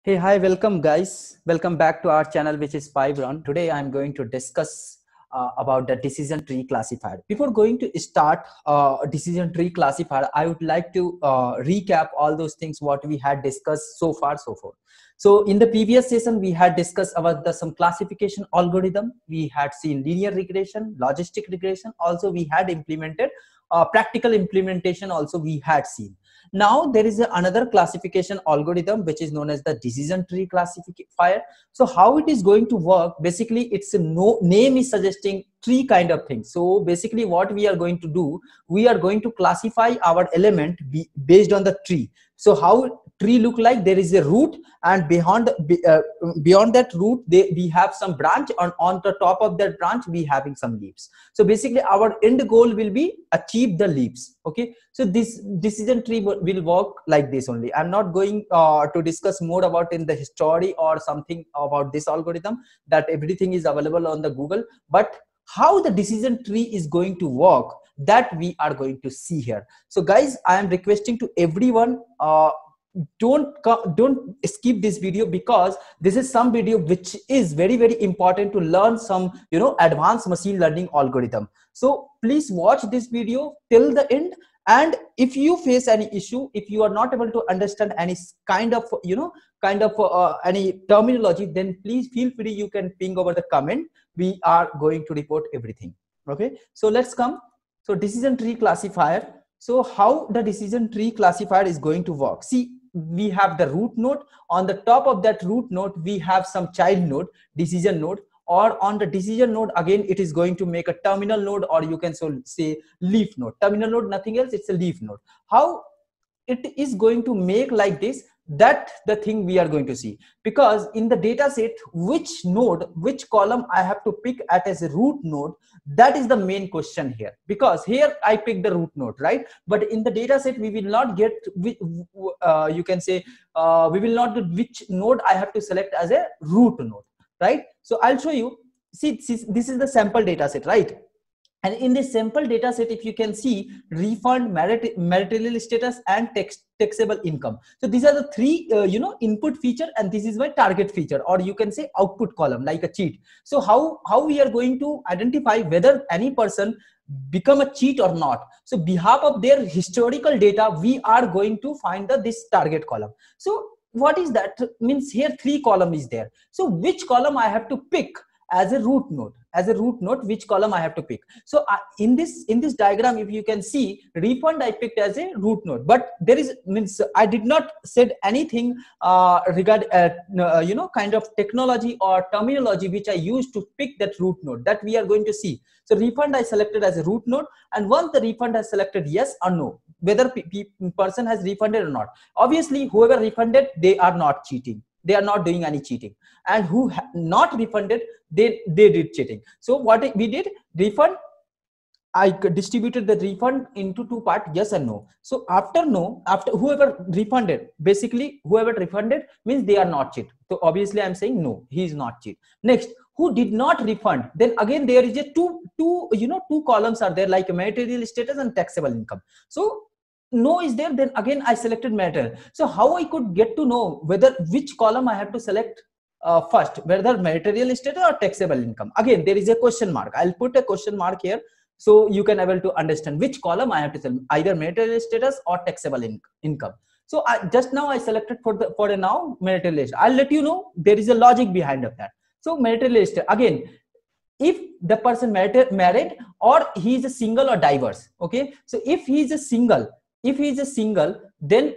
Hey, hi, welcome guys. Welcome back to our channel, which is Pybron. Today I'm going to discuss about the decision tree classifier. Before going to start decision tree classifier, I would like to recap all those things what we had discussed so far, so forth. So in the previous session, we had discussed about some classification algorithm. We had seen linear regression, logistic regression. Also, we had implemented practical implementation. Also, we had seen. Now there is another classification algorithm which is known as the decision tree classifier. So how it is going to work? Basically, it's a name is suggesting tree kind of thing. So basically, what we are going to do, we are going to classify our element based on the tree. So how tree look like? There is a root, and beyond that root, we have some branch, and on the top of that branch, we having some leaves. So basically, our end goal will be achieve the leaves. Okay. So this decision tree will work like this only. I'm not going to discuss more about in the history or something about this algorithm, that everything is available on the Google. But how the decision tree is going to work, that we are going to see here. So guys, I am requesting to everyone, don't skip this video, because this is some video which is very important to learn some advanced machine learning algorithm. So please watch this video till the end. And if you face any issue, if you are not able to understand any kind of any terminology, then please feel free, you can ping over the comment. We are going to report everything. Okay, so let's come. So decision tree classifier. So how the decision tree classifier is going to work? See, we have the root node. On the top of that root node, we have some child node, decision node. Or on the decision node, again, it is going to make a terminal node, or you can say leaf node. Terminal node, nothing else, it's a leaf node. How it is going to make like this, that the thing we are going to see. Because in the data set, which node, which column I have to pick at as a root node, that is the main question here. Because here I pick the root node, right? But in the data set, we will not get, you can say, we will not get which node I have to select as a root node, right? So I'll show you. See, this is the sample data set, right? And in this sample data set, if you can see, refund, marital status, and taxable income. So these are the three input feature, and this is my target feature, or you can say output column, like a cheat. So how we are going to identify whether any person become a cheat or not? So behalf of their historical data, we are going to find this target column. So what is that? Means here three column is there. So which column I have to pick as a root node? As a root node, which column I have to pick? So in this diagram, if you can see, refund I picked as a root node, but there is, means I did not said anything regarding kind of technology or terminology which I used to pick that root node, that we are going to see. So refund I selected as a root node, and once the refund has selected yes or no, whether person has refunded or not. Obviously, whoever refunded, they are not cheating. They are not doing any cheating. And who not refunded, they did cheating. So what we did, refund, I distributed the refund into two parts, yes and no. So after no, after whoever refunded, basically whoever refunded means they are not cheat. So obviously I'm saying no, he is not cheat. Next, who did not refund, then again there is a two columns are there, like material status and taxable income. So no is there, then again I selected matter. So how I could get to know whether which column I have to select first, whether material status or taxable income? Again, there is a question mark. I'll put a question mark here, so you can able to understand which column I have to select, either material status or taxable income. So just now I selected for a now material status. I'll let you know there is a logic behind of that. So material status, again, if the person married, or he is a single or divorce. Okay, so if he is a single, then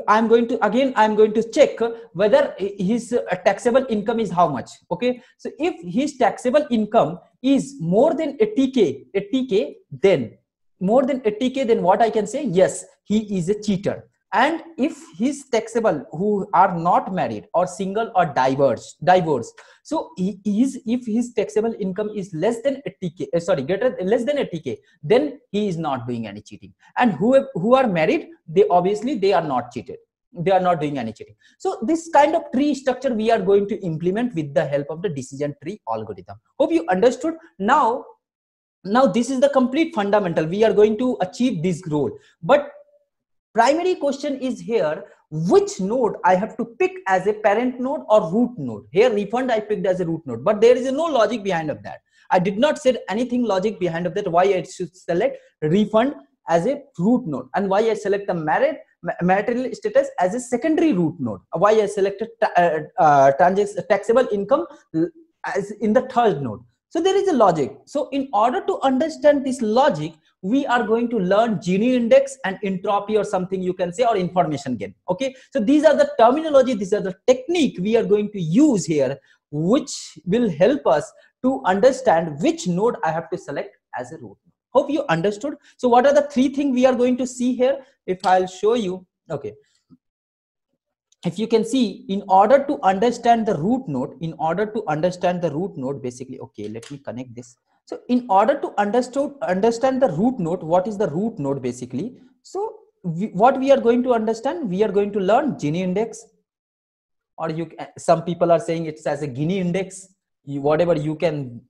I'm going to check whether his taxable income is how much. Okay, so if his taxable income is more than 80k, then more than 80k, then what I can say, yes, he is a cheater. And if his taxable, who are not married or single or divorced, so he is, if his taxable income is less than 80k, less than 80k, then he is not doing any cheating. And who are married, they obviously they are not cheated, they are not doing any cheating. So this kind of tree structure we are going to implement with the help of the decision tree algorithm. Hope you understood. Now this is the complete fundamental. We are going to achieve this goal, but primary question is here, which node I have to pick as a parent node or root node. Here refund I picked as a root node, but there is no logic behind of that. I did not say anything logic behind of that, why I should select refund as a root node and why I select the marital status as a secondary root node, why I selected taxable income as in the third node. So there is a logic. So in order to understand this logic, we are going to learn Gini index and entropy or something you can say, or information gain. Okay, so these are the terminology, these are the technique we are going to use here, which will help us to understand which node I have to select as a root node. Hope you understood. So what are the three things we are going to see here? If I'll show you, okay, if you can see, in order to understand the root node, basically, okay, let me connect this. So in order to understand the root node, what is the root node basically? So what we are going to understand, we are going to learn Gini index, or some people are saying it's as a Gini index, whatever you can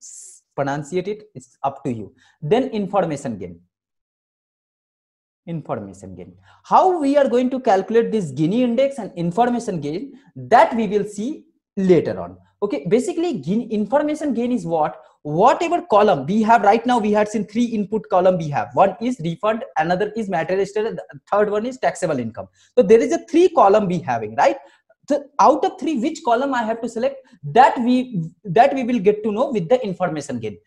pronunciate it, it's up to you. Then information gain. How we are going to calculate this Gini index and information gain, that we will see later on. Okay, basically information gain is whatever column we have right now. We had seen 3 input column we have. One is refund, another is material status, the third one is taxable income. So there is a 3 column we having, right? So out of 3, which column I have to select, that we will get to know with the information gain.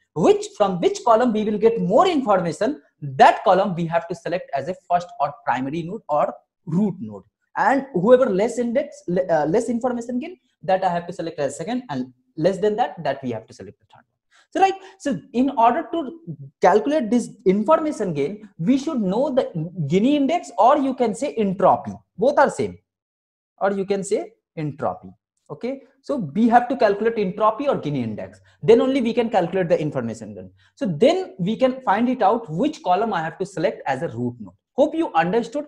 From which column we will get more information, that column we have to select as a first or primary node or root node. And whoever less information gain, that I have to select as second, and less than that we have to select the third one. So right, so in order to calculate this information gain, we should know the Gini index, or you can say entropy. Both are same. Or you can say entropy. Okay, so we have to calculate entropy or Gini index, then only we can calculate the information gain. So then we can find it out which column I have to select as a root node. Hope you understood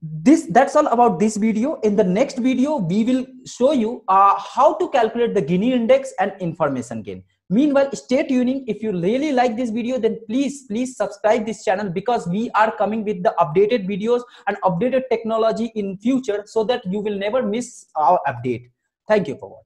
this. That's all about this video. In the next video we will show you how to calculate the Gini index and information gain. Meanwhile, stay tuning. If you really like this video, then please subscribe this channel, because we are coming with the updated videos and updated technology in future, so that you will never miss our update. Thank you for watching.